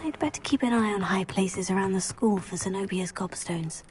I'd better keep an eye on high places around the school for Zenobia's gobstones.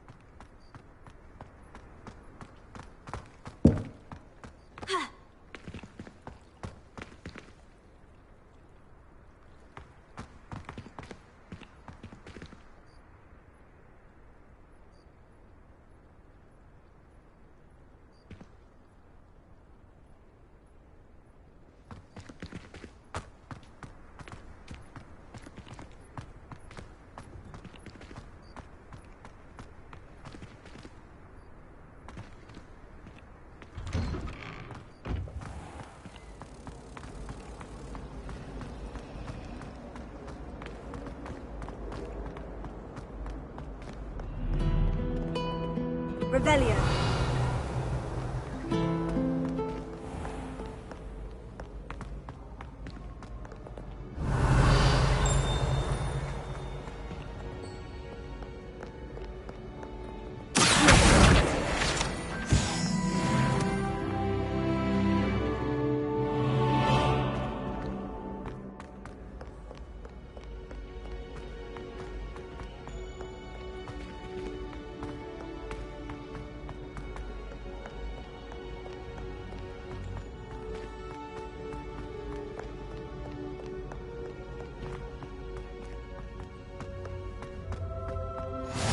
Revelio.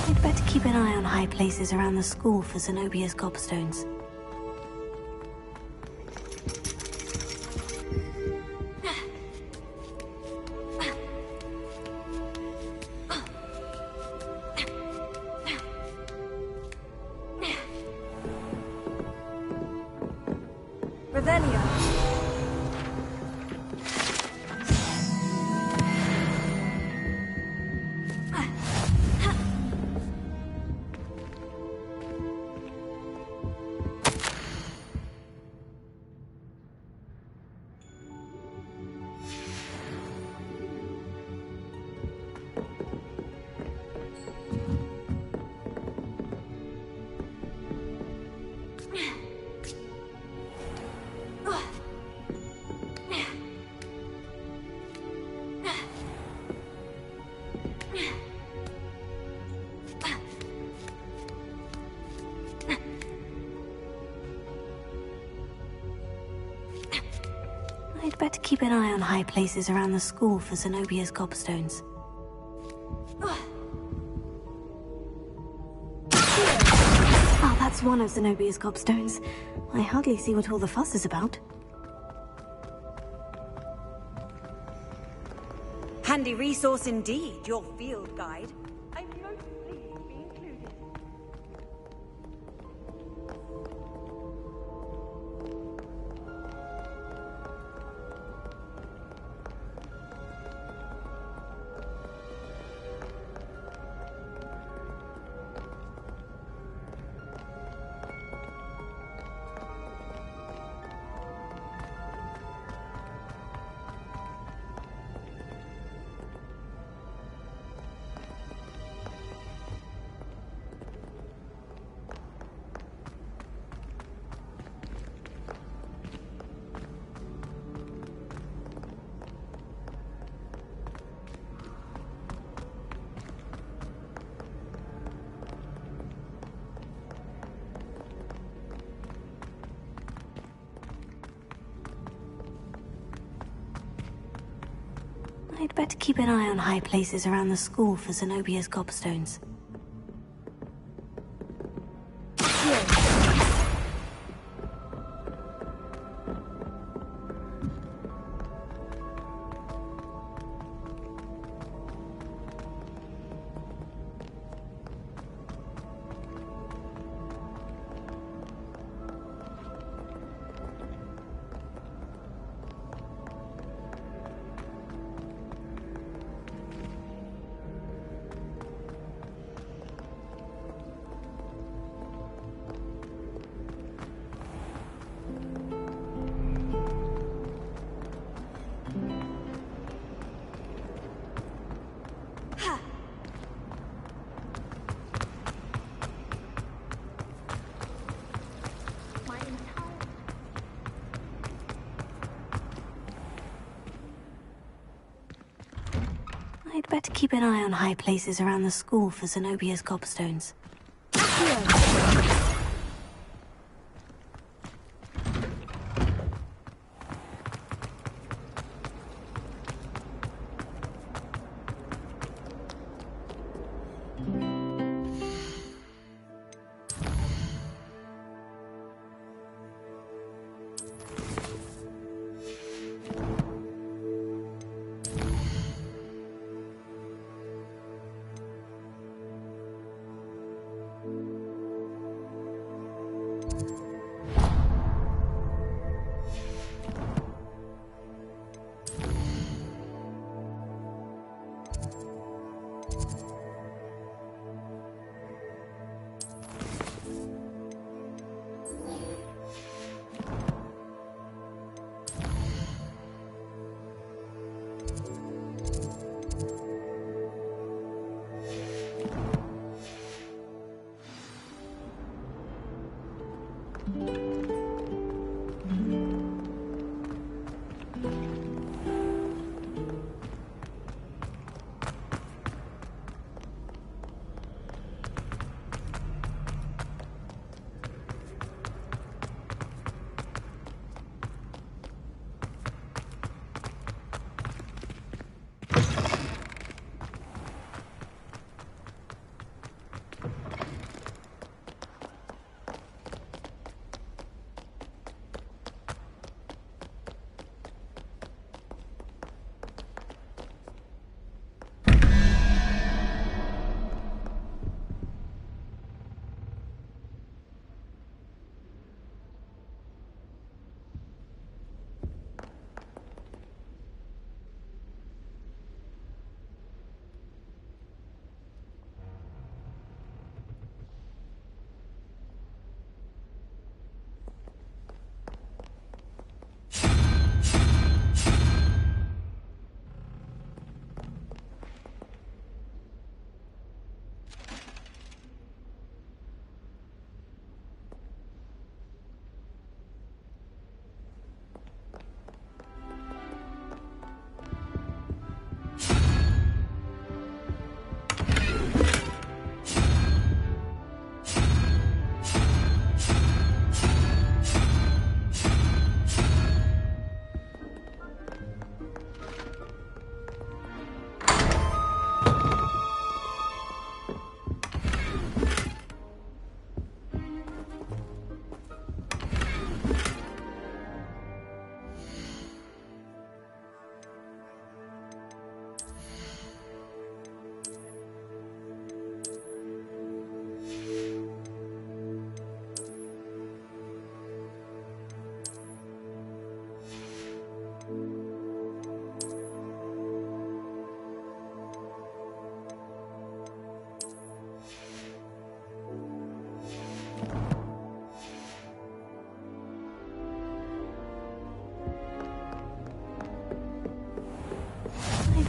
I'd better keep an eye on high places around the school for Zenobia's gobstones. Revelio. I'd better keep an eye on high places around the school for Zenobia's gobstones. Oh, that's one of Zenobia's gobstones. I hardly see what all the fuss is about. Handy resource indeed, your field guide. I'm most pleased to be included. I'd better keep an eye on high places around the school for Zenobia's gobstones. I'd better keep an eye on high places around the school for Zenobia's gobstones.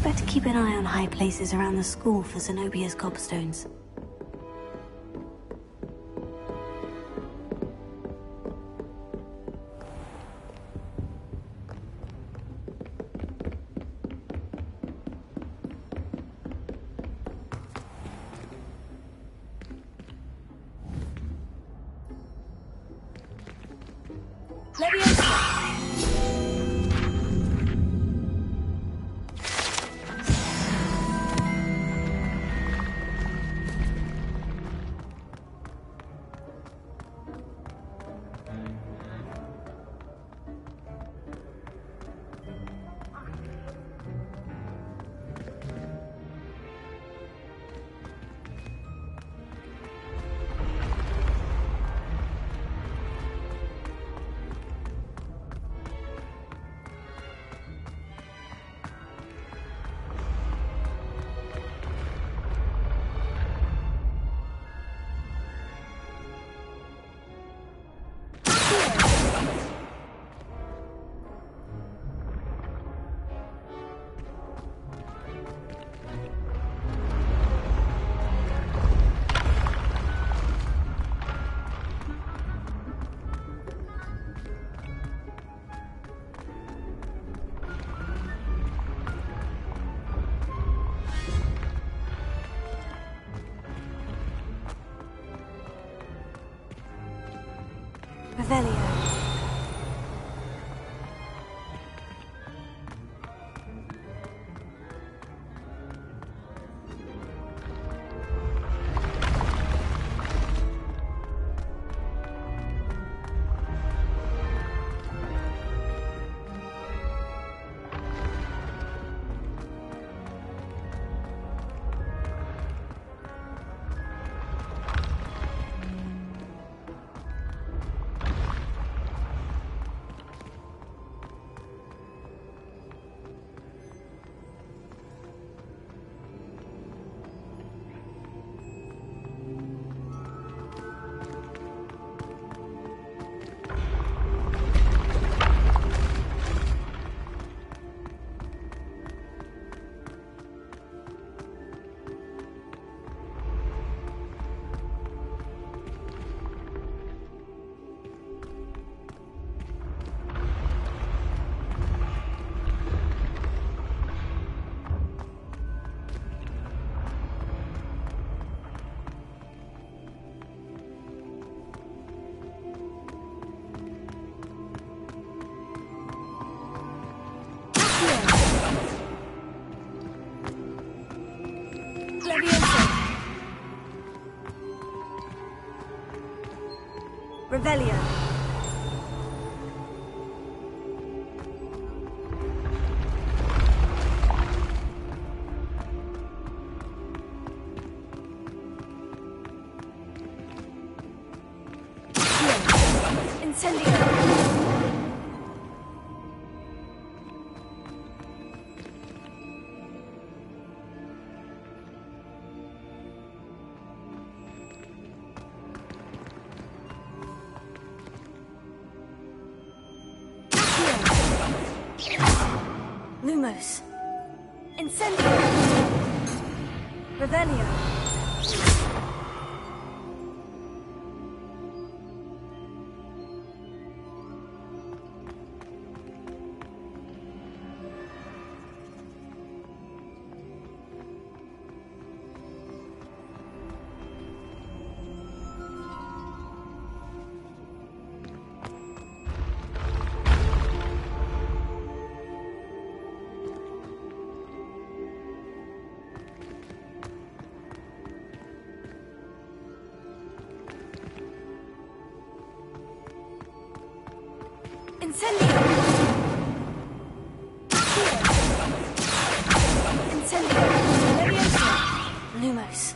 Better keep an eye on high places around the school for Zenobia's gobstones. Revelio. Revelio. Incendio. Lumos. Incendio. Revelio. Incendio! Incendio! Leviosa! Lumos.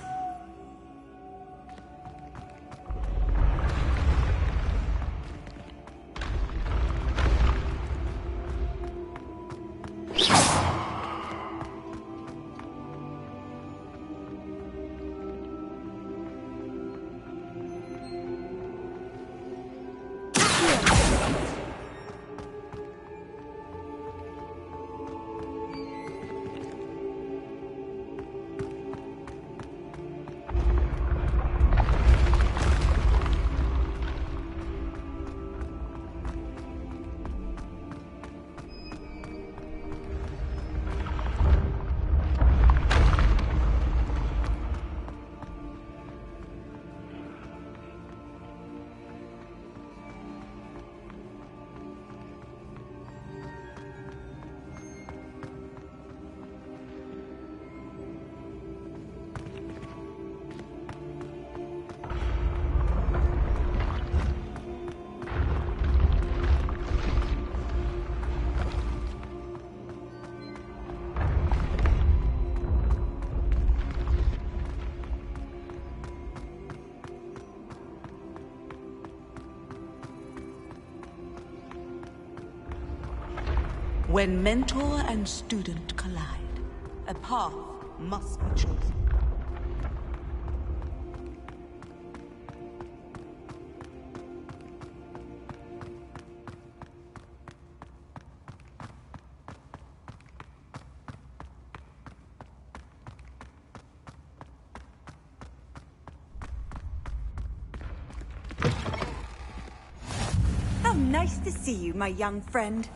When mentor and student collide, a path must be chosen. How nice to see you, my young friend.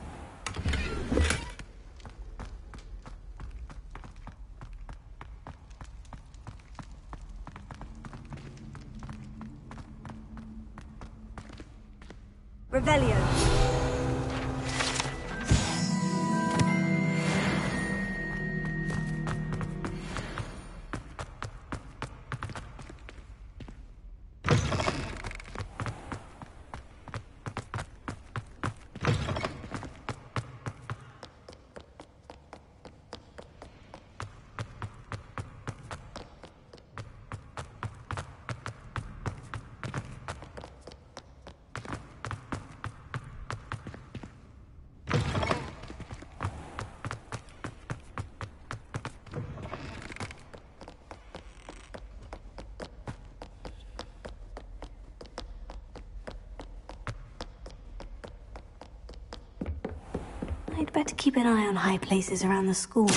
Revelio. I'd better keep an eye on high places around the school.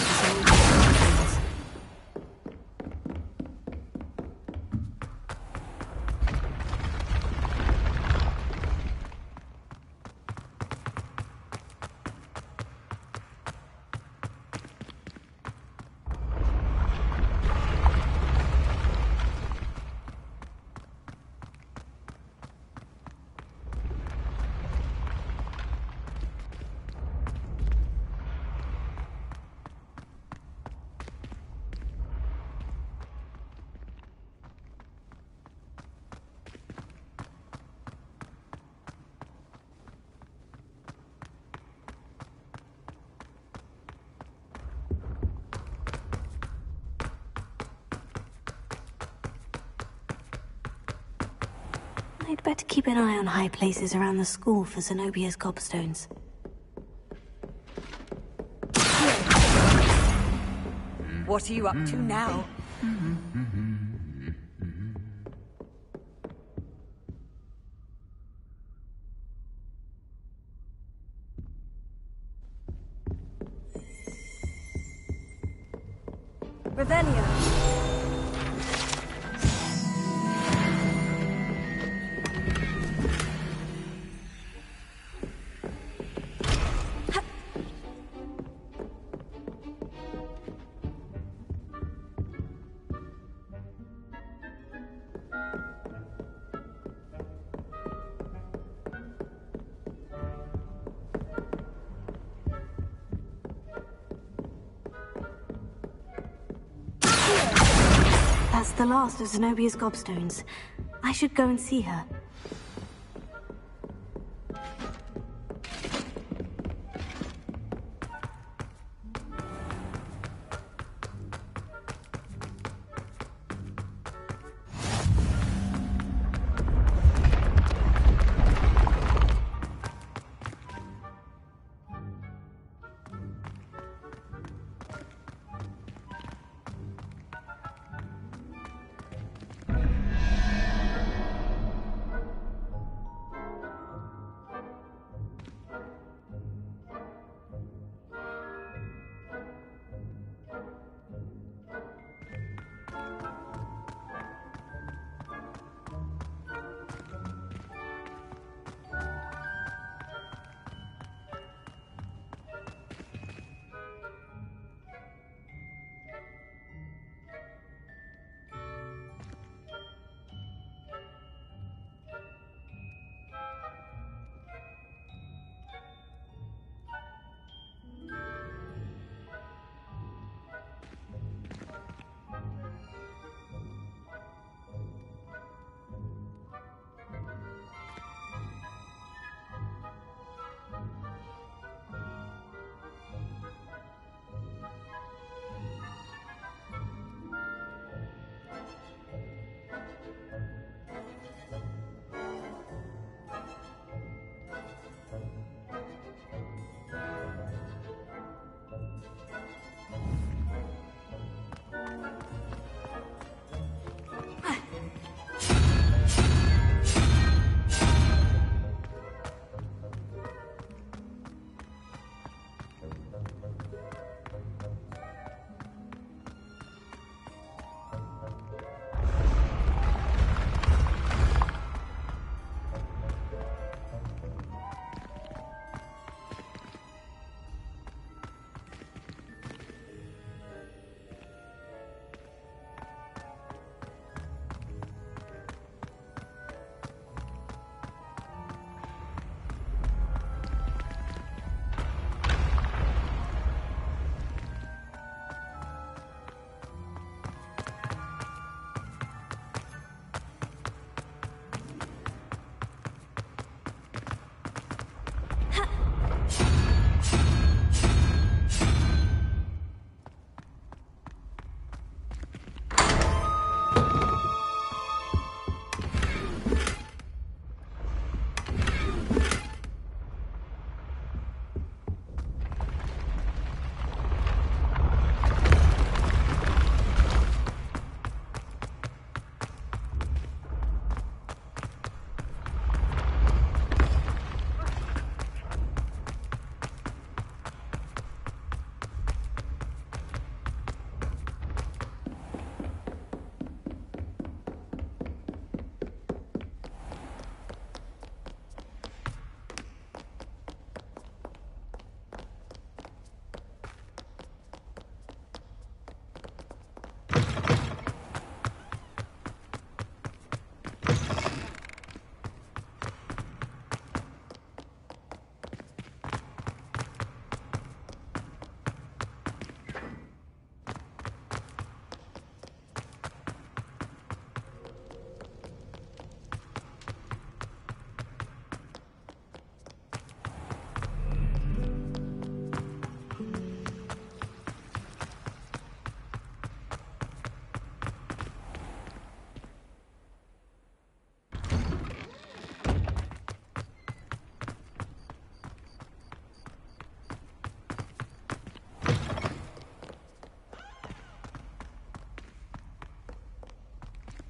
I'd better keep an eye on high places around the school for Zenobia's gobstones. What are you up to now? Revelio. That's the last of Zenobia's gobstones. I should go and see her.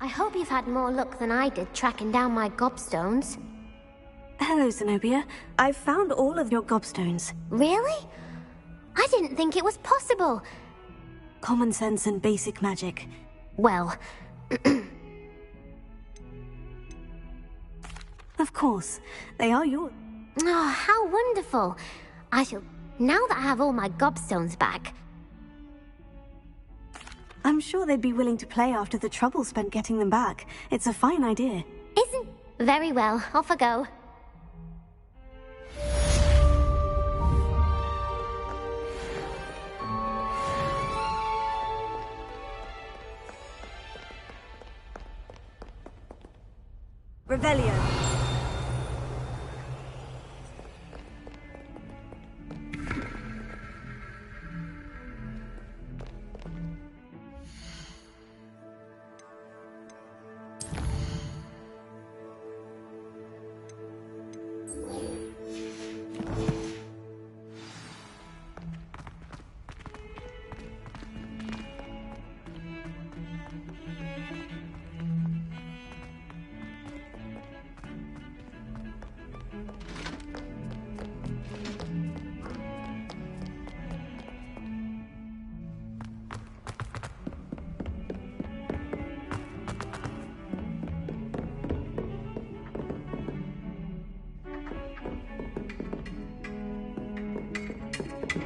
I hope you've had more luck than I did tracking down my gobstones. Hello, Zenobia. I've found all of your gobstones. Really? I didn't think it was possible. Common sense and basic magic. Well, Of course. They are yours. oh, how wonderful. Now that I have all my gobstones back, I'm sure they'd be willing to play after the trouble spent getting them back. It's a fine idea. isn't... Very well, off I go. Revelio.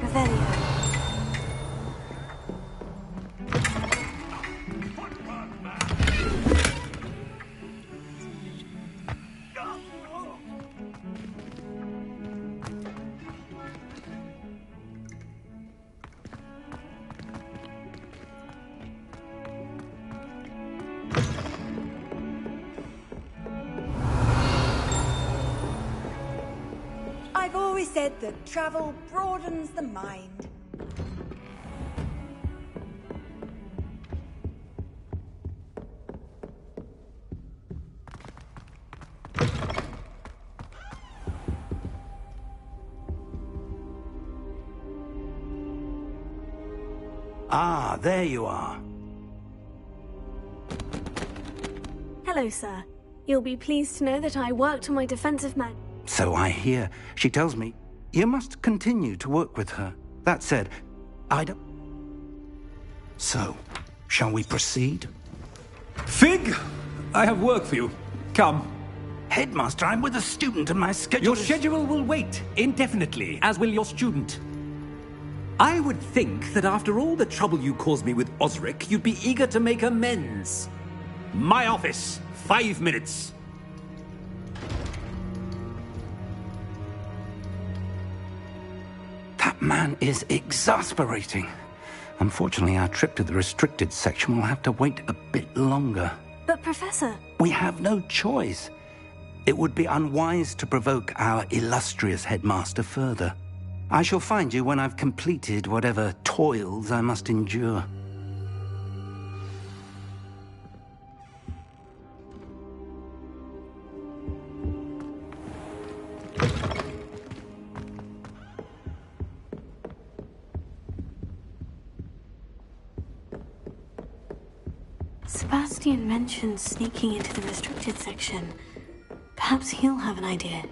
Revelio. I've always said that travel broadens the mind. Ah, there you are. Hello, sir. You'll be pleased to know that I worked on my defensive man. So I hear. She tells me you must continue to work with her. That said, I don't... So, shall we proceed? Fig, I have work for you. Come. Headmaster, I'm with a student and my schedule Your is... schedule will wait indefinitely, as will your student. I would think that after all the trouble you caused me with Osric, you'd be eager to make amends. My office, 5 minutes. That man is exasperating. Unfortunately, our trip to the restricted section will have to wait a bit longer. But, Professor... We have no choice. It would be unwise to provoke our illustrious headmaster further. I shall find you when I've completed whatever toils I must endure. Sebastian mentioned sneaking into the restricted section. Perhaps he'll have an idea.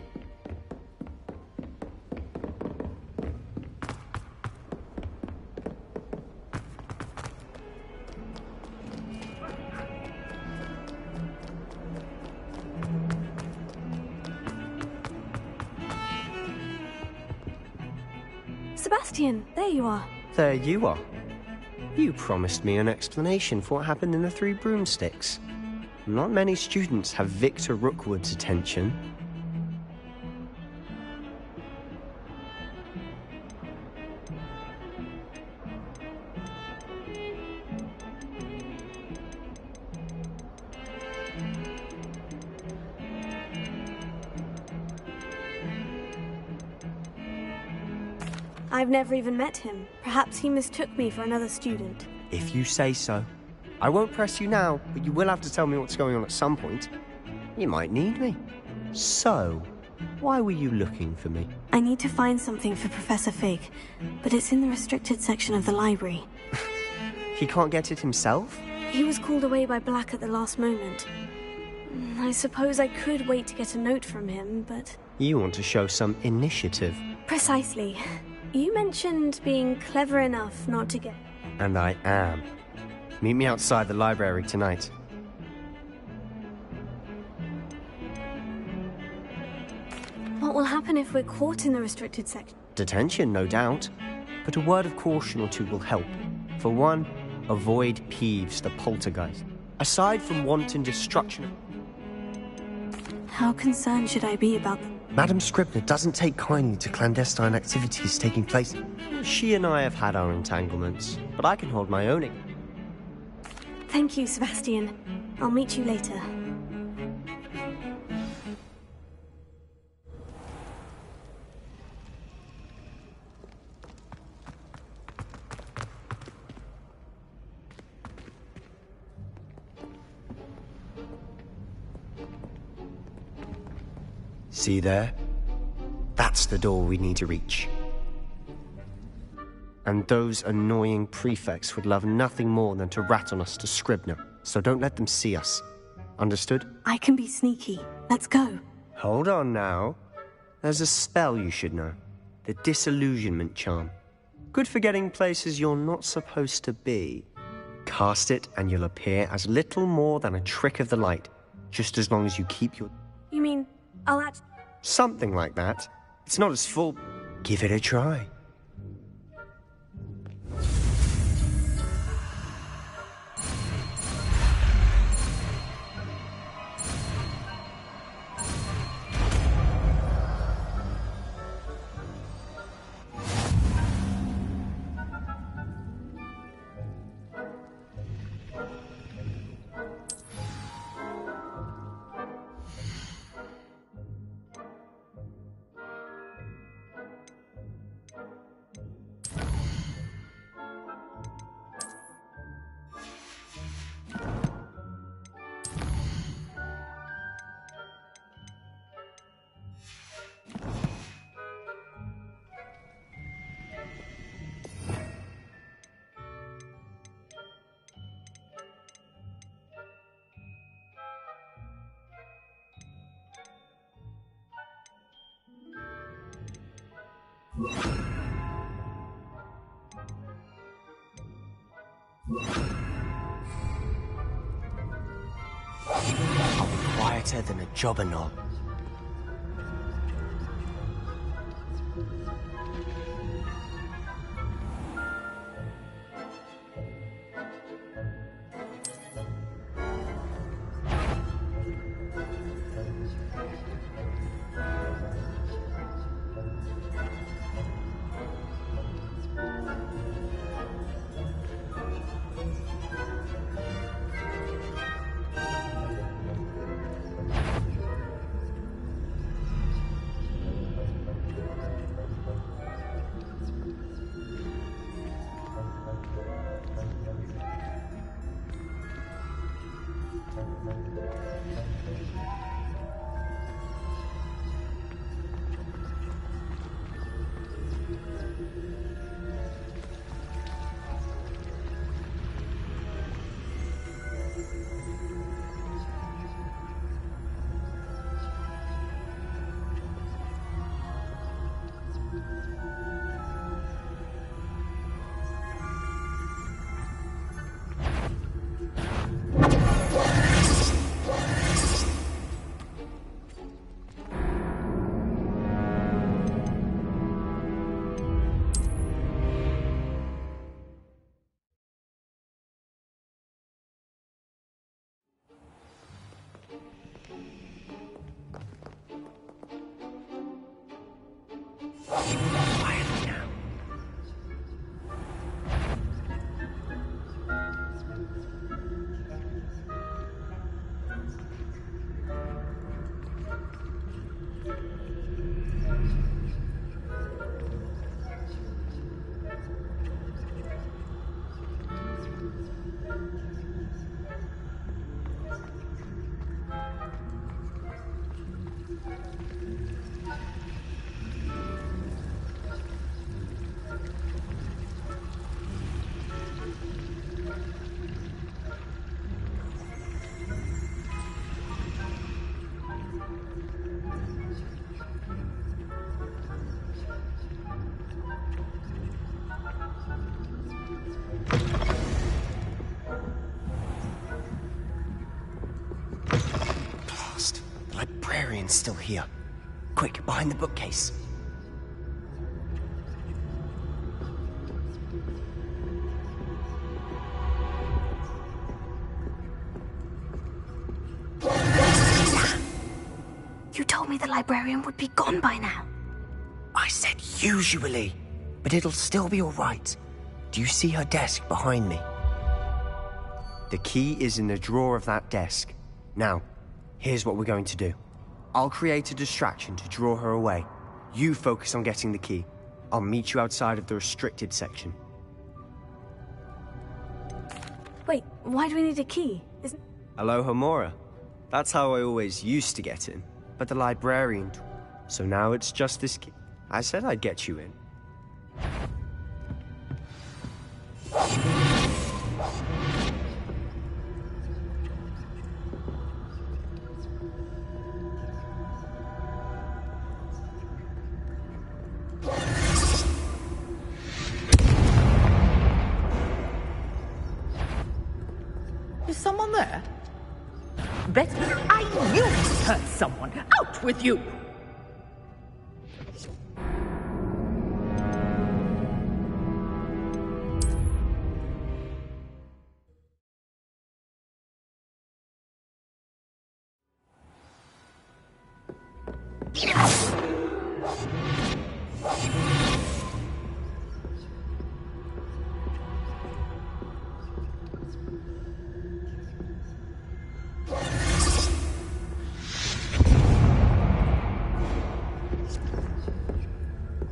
Sebastian, there you are. There you are. You promised me an explanation for what happened in the Three Broomsticks. Not many students have Victor Rookwood's attention. I've never even met him. Perhaps he mistook me for another student. If you say so. I won't press you now, but you will have to tell me what's going on at some point. You might need me. So, why were you looking for me? I need to find something for Professor Fig, but it's in the restricted section of the library. He can't get it himself? He was called away by Black at the last moment. I suppose I could wait to get a note from him, but... You want to show some initiative. Precisely. You mentioned being clever enough not to get... And I am. Meet me outside the library tonight. What will happen if we're caught in the restricted section? Detention, no doubt. But a word of caution or two will help. For one, avoid Peeves, the poltergeist. Aside from wanton destruction... How concerned should I be about them? Madam Scribner doesn't take kindly to clandestine activities taking place. She and I have had our entanglements, but I can hold my own. Thank you, Sebastian. I'll meet you later. See there? That's the door we need to reach. And those annoying prefects would love nothing more than to rat on us to Scribner, so don't let them see us. Understood? I can be sneaky. Let's go. Hold on now. There's a spell you should know. The Disillusionment Charm. Good for getting places you're not supposed to be. Cast it and you'll appear as little more than a trick of the light, just as long as you keep your... You mean, I'll act... Something like that. It's not as full. Give it a try. I'll be quieter than a jobberknoll. Someone's still here. Quick, behind the bookcase. You told me the librarian would be gone by now. I said usually, but it'll still be all right. Do you see her desk behind me? The key is in the drawer of that desk. Now, here's what we're going to do. I'll create a distraction to draw her away. You focus on getting the key. I'll meet you outside of the restricted section. Wait, why do we need a key? Isn't... Hello, Homura. That's how I always used to get in. But the librarian... So now it's just this key. I said I'd get you in. Is someone there? Better. I knew you heard someone. Out with you!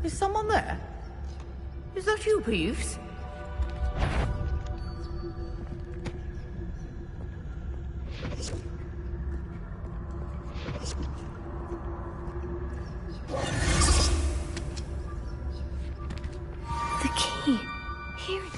Is someone there? Is that you, Peeves? The key. Here it...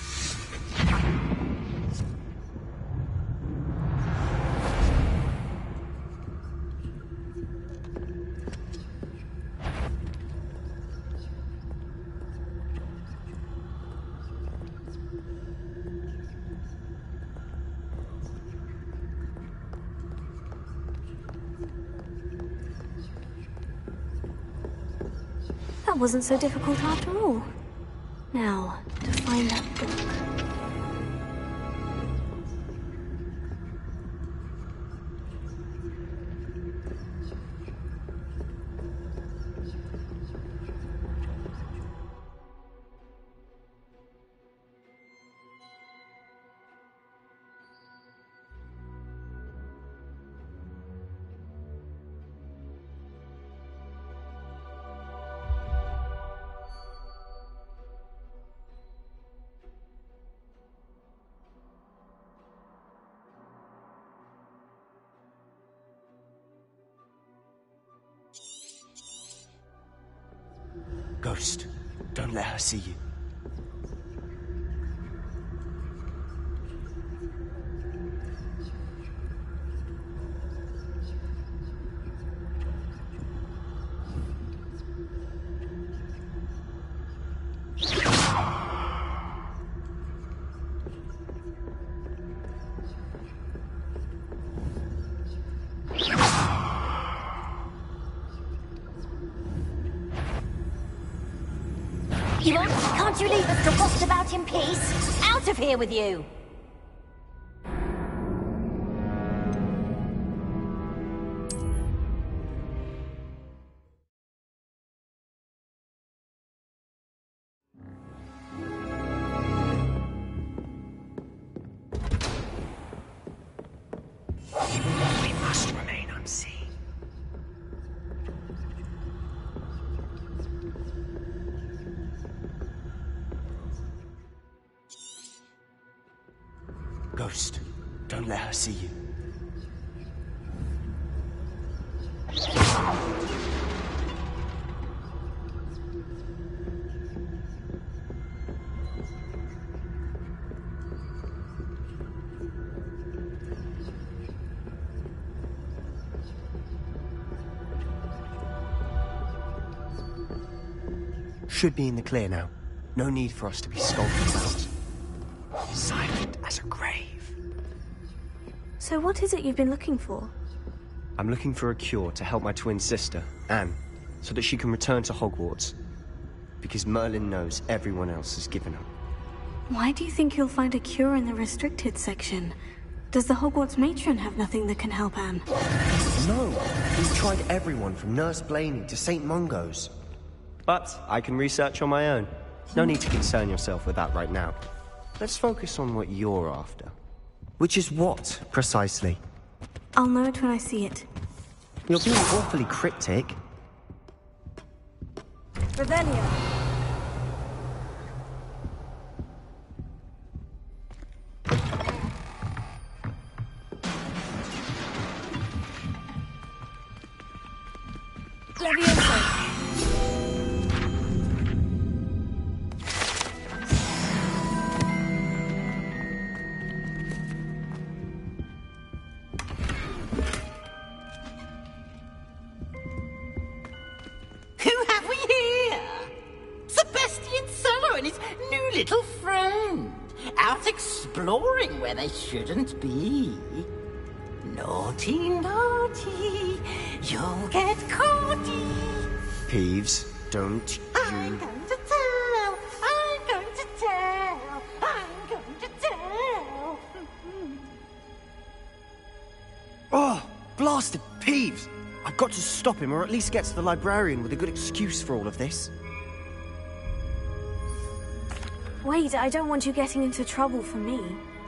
That wasn't so difficult after all. Now, to find that book. Ghost, don't let her see you. Can't you leave us to rot about in peace? Out of here with you! We must remain unseen. Ghost, don't let her see you. Should be in the clear now. No need for us to be skulking about. Silent as a grave. So what is it you've been looking for? I'm looking for a cure to help my twin sister, Anne, so that she can return to Hogwarts. Because Merlin knows everyone else has given up. Why do you think you'll find a cure in the restricted section? Does the Hogwarts matron have nothing that can help Anne? No, we've tried everyone from Nurse Blaney to St. Mungo's. But I can research on my own. No need to concern yourself with that right now. Let's focus on what you're after. Which is what, precisely? I'll know it when I see it. You're being awfully cryptic. Revelio. Levioso. Who have we here? Sebastian Solo and his new little friend. Out exploring where they shouldn't be. Naughty, naughty. You'll get caughty. Peeves, don't you... I'm going to tell. I'm going to tell. I'm going to tell. Oh, blasted Peeves! I've got to stop him, or at least get to the librarian with a good excuse for all of this. Wait, I don't want you getting into trouble for me.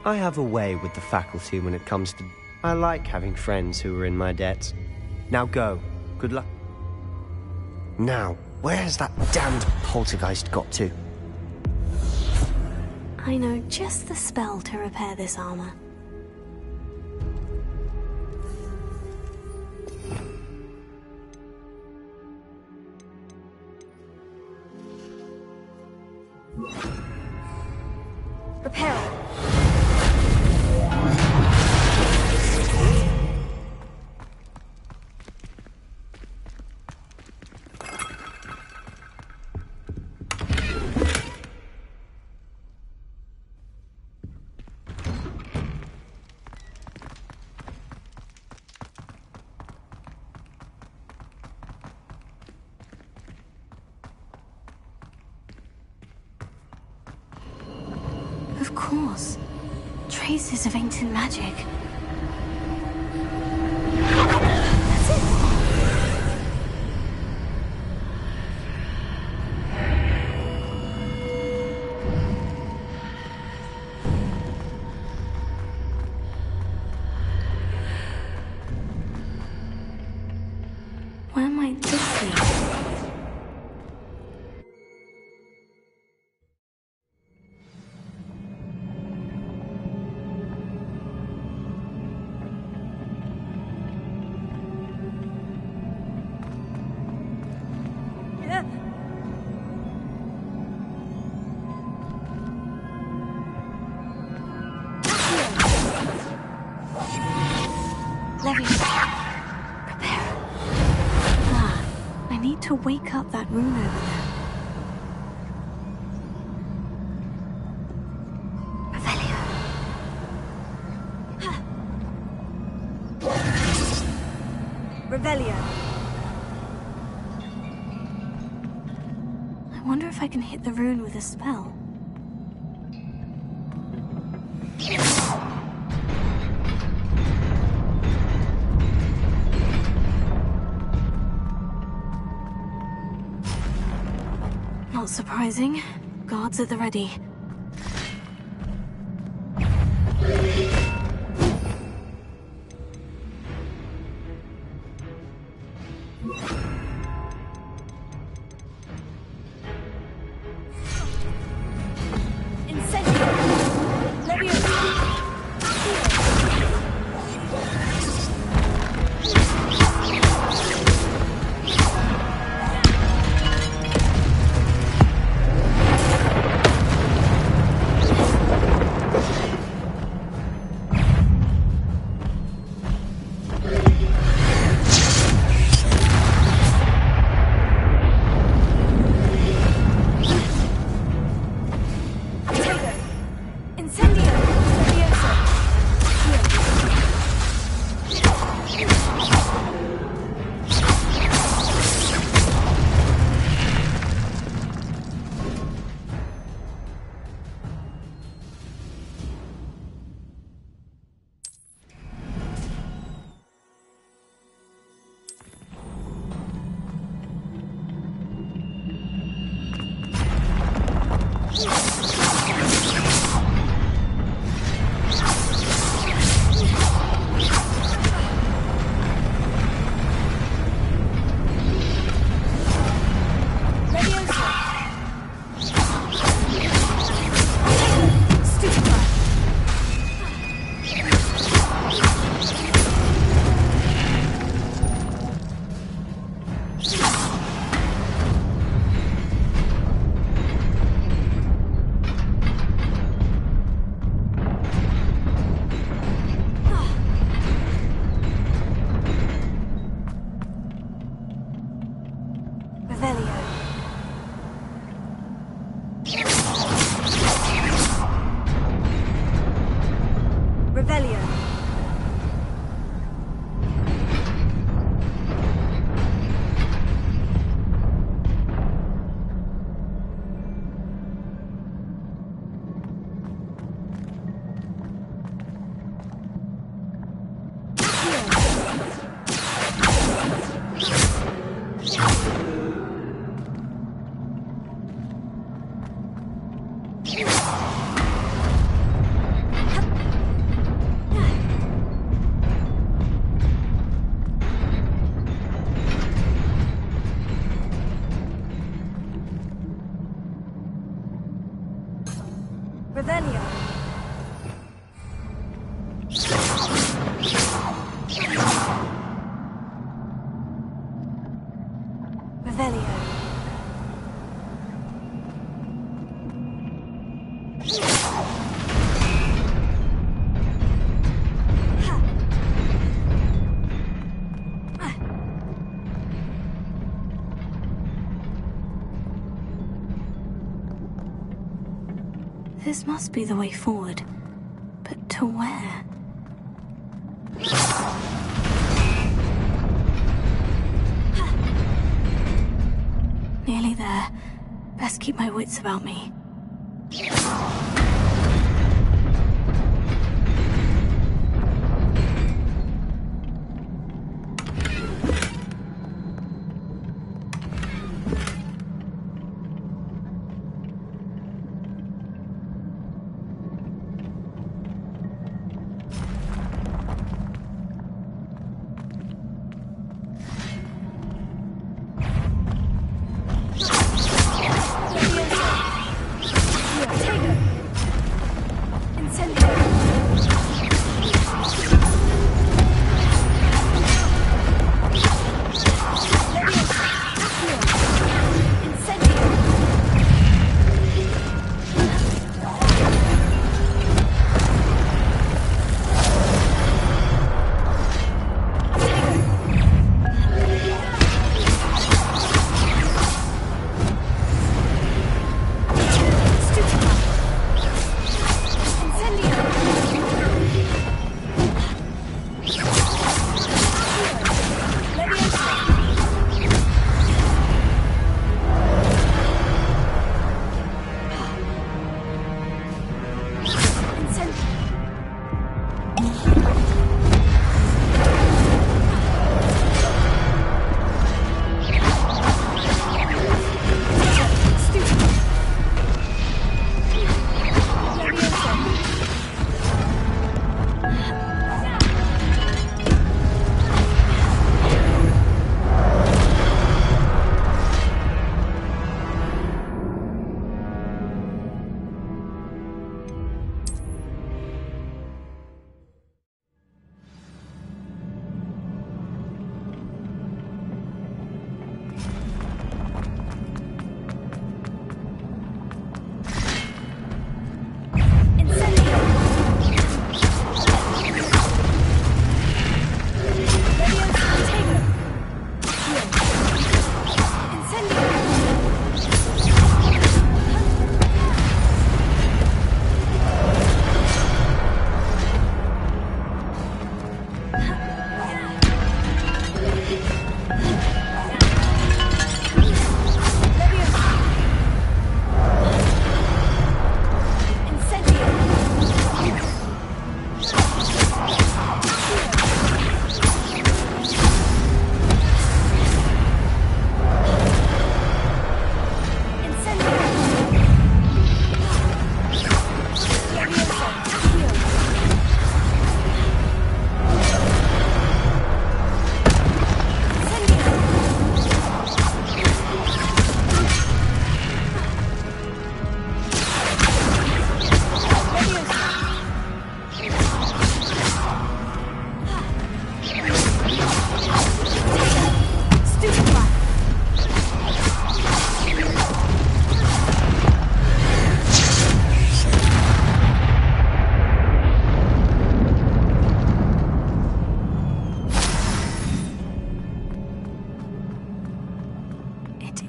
I have a way with the faculty when it comes to... I like having friends who are in my debt. Now go. Good luck. Now, where's that damned poltergeist got to? I know just the spell to repair this armor. Repair it. Of course. Traces of ancient magic. That's it. Where might this be? Leviosa. Prepare. Ah, I need to wake up that rune over there. Revelio. Revelio. I wonder if I can hit the rune with a spell. Not surprising. Guards at the ready. Incendio. Leviosa. Incendio. Leviosa. Revelio. Revelio. This must be the way forward. But to where? Nearly there. Best keep my wits about me.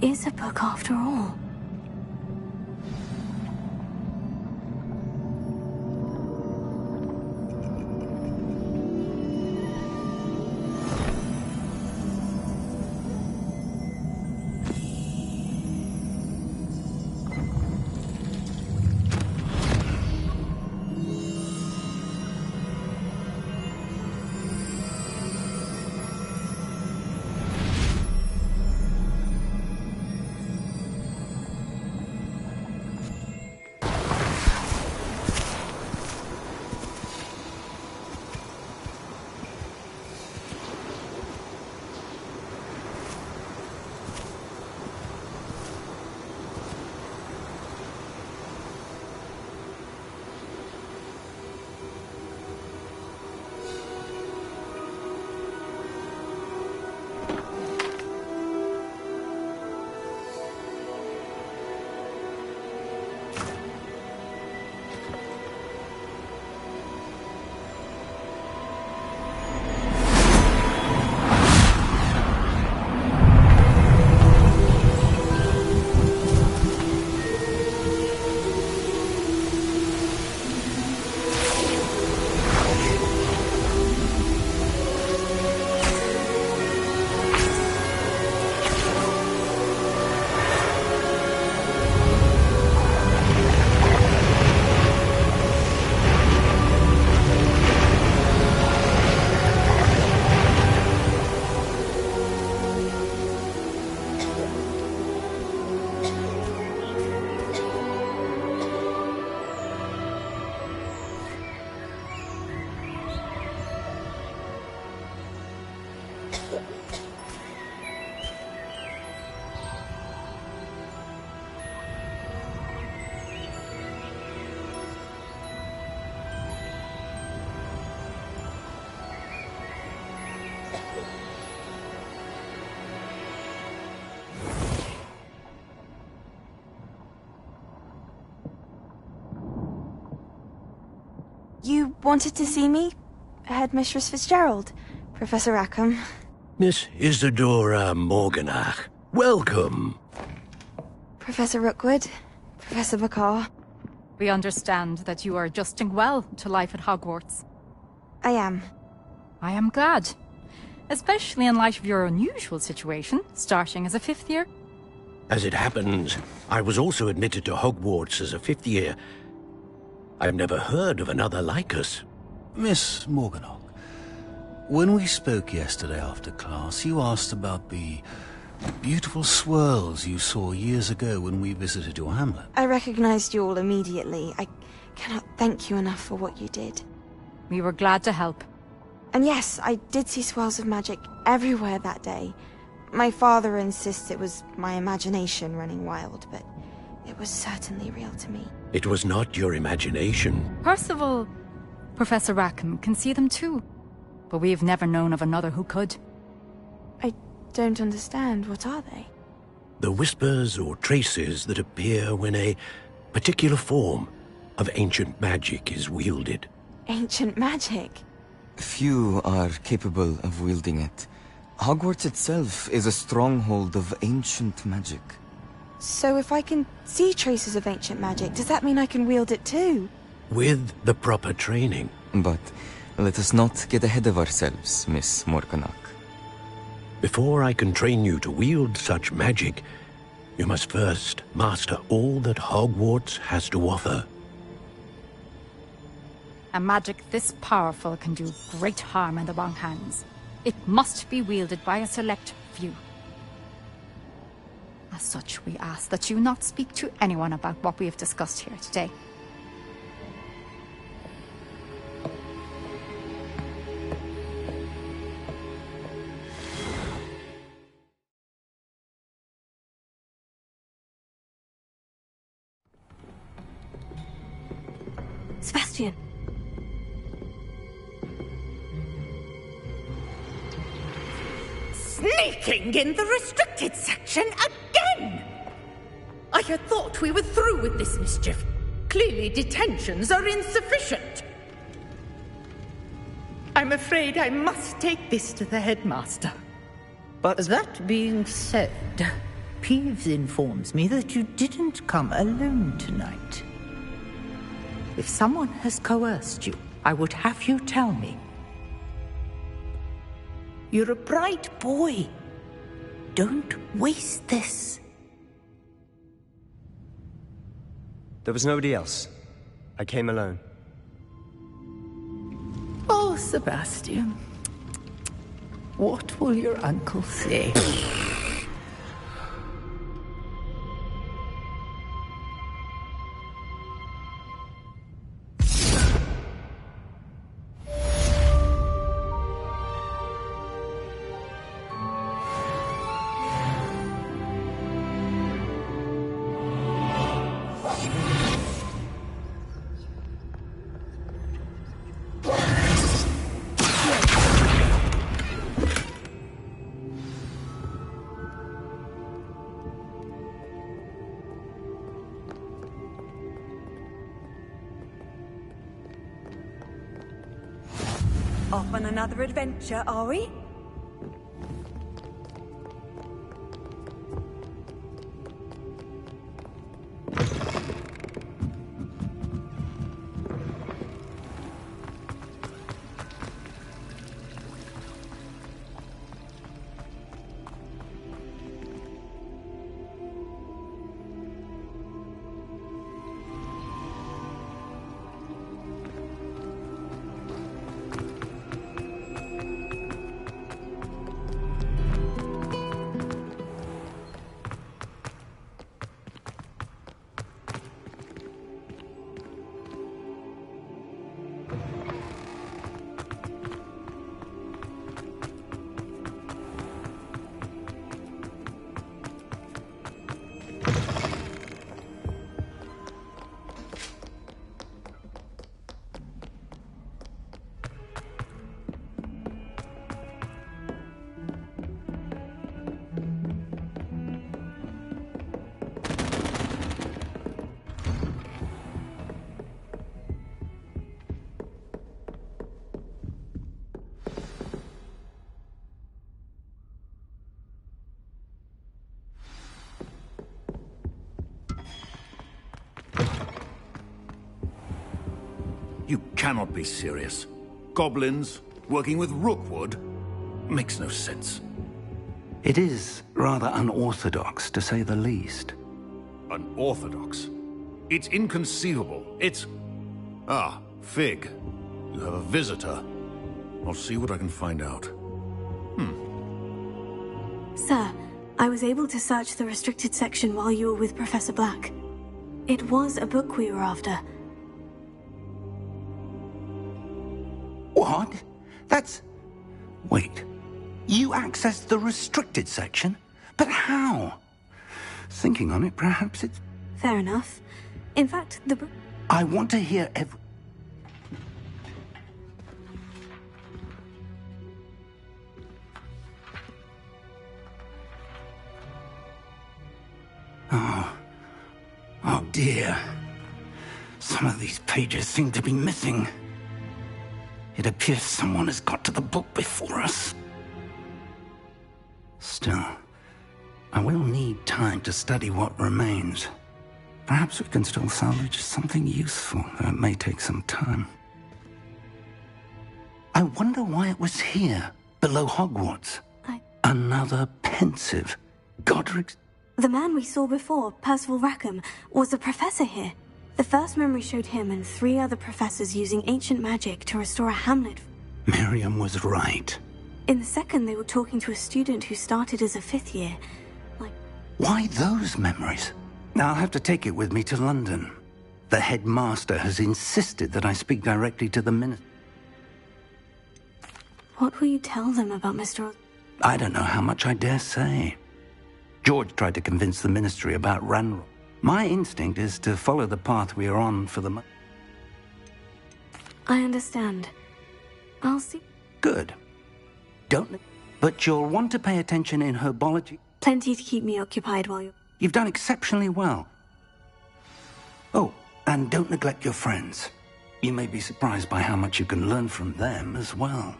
Is a book after all. You wanted to see me? Headmistress Fitzgerald, Professor Rackham. Miss Isadora Morganach, welcome. Professor Rookwood, Professor Bakar. We understand that you are adjusting well to life at Hogwarts. I am. I am glad. Especially in light of your unusual situation, starting as a 5th year. As it happens, I was also admitted to Hogwarts as a 5th year. I've never heard of another like us. Miss Morganach, when we spoke yesterday after class, you asked about the beautiful swirls you saw years ago when we visited your hamlet. I recognized you all immediately. I cannot thank you enough for what you did. We were glad to help. And yes, I did see swirls of magic everywhere that day. My father insists it was my imagination running wild, but it was certainly real to me. It was not your imagination. Percival, Professor Rackham can see them too. But we have never known of another who could. I don't understand. What are they? The whispers or traces that appear when a particular form of ancient magic is wielded. Ancient magic? Few are capable of wielding it. Hogwarts itself is a stronghold of ancient magic. So if I can see traces of ancient magic, does that mean I can wield it too? With the proper training. But let us not get ahead of ourselves, Miss Morganach. Before I can train you to wield such magic, you must first master all that Hogwarts has to offer. A magic this powerful can do great harm in the wrong hands. It must be wielded by a select few. As such, we ask that you not speak to anyone about what we have discussed here today. Sebastian! Sneaking in the restricted section again! I had thought we were through with this mischief. Clearly detentions are insufficient. I'm afraid I must take this to the headmaster. But that being said, Peeves informs me that you didn't come alone tonight. If someone has coerced you, I would have you tell me. You're a bright boy. Don't waste this. There was nobody else. I came alone. Oh, Sebastian. What will your uncle say? Off on another adventure, are we? You cannot be serious. Goblins working with Rookwood? Makes no sense. It is rather unorthodox, to say the least. Unorthodox? It's inconceivable. It's... Ah, Fig. You have a visitor. I'll see what I can find out. Sir, I was able to search the restricted section while you were with Professor Black. It was a book we were after. What? That's... Wait. You accessed the restricted section? But how? Thinking on it, perhaps it's... Fair enough. In fact, the book... I want to hear every... Oh dear. Some of these pages seem to be missing. It appears someone has got to the book before us. Still, I will need time to study what remains. Perhaps we can still salvage something useful, though it may take some time. I wonder why it was here, below Hogwarts. Another pensive. Godric's... The man we saw before, Percival Rackham, was a professor here. The first memory showed him and 3 other professors using ancient magic to restore a hamlet. Miriam was right. In the second, they were talking to a student who started as a 5th year. Why those memories? Now I'll have to take it with me to London. The headmaster has insisted that I speak directly to the minister. What will you tell them about Mr. I don't know how much I dare say. George tried to convince the ministry about Ranrock. My instinct is to follow the path we are on for the moment. I understand. I'll see. Good. Don't... But you'll want to pay attention in herbology. Plenty to keep me occupied while you're... You've done exceptionally well. Oh, and don't neglect your friends. You may be surprised by how much you can learn from them as well.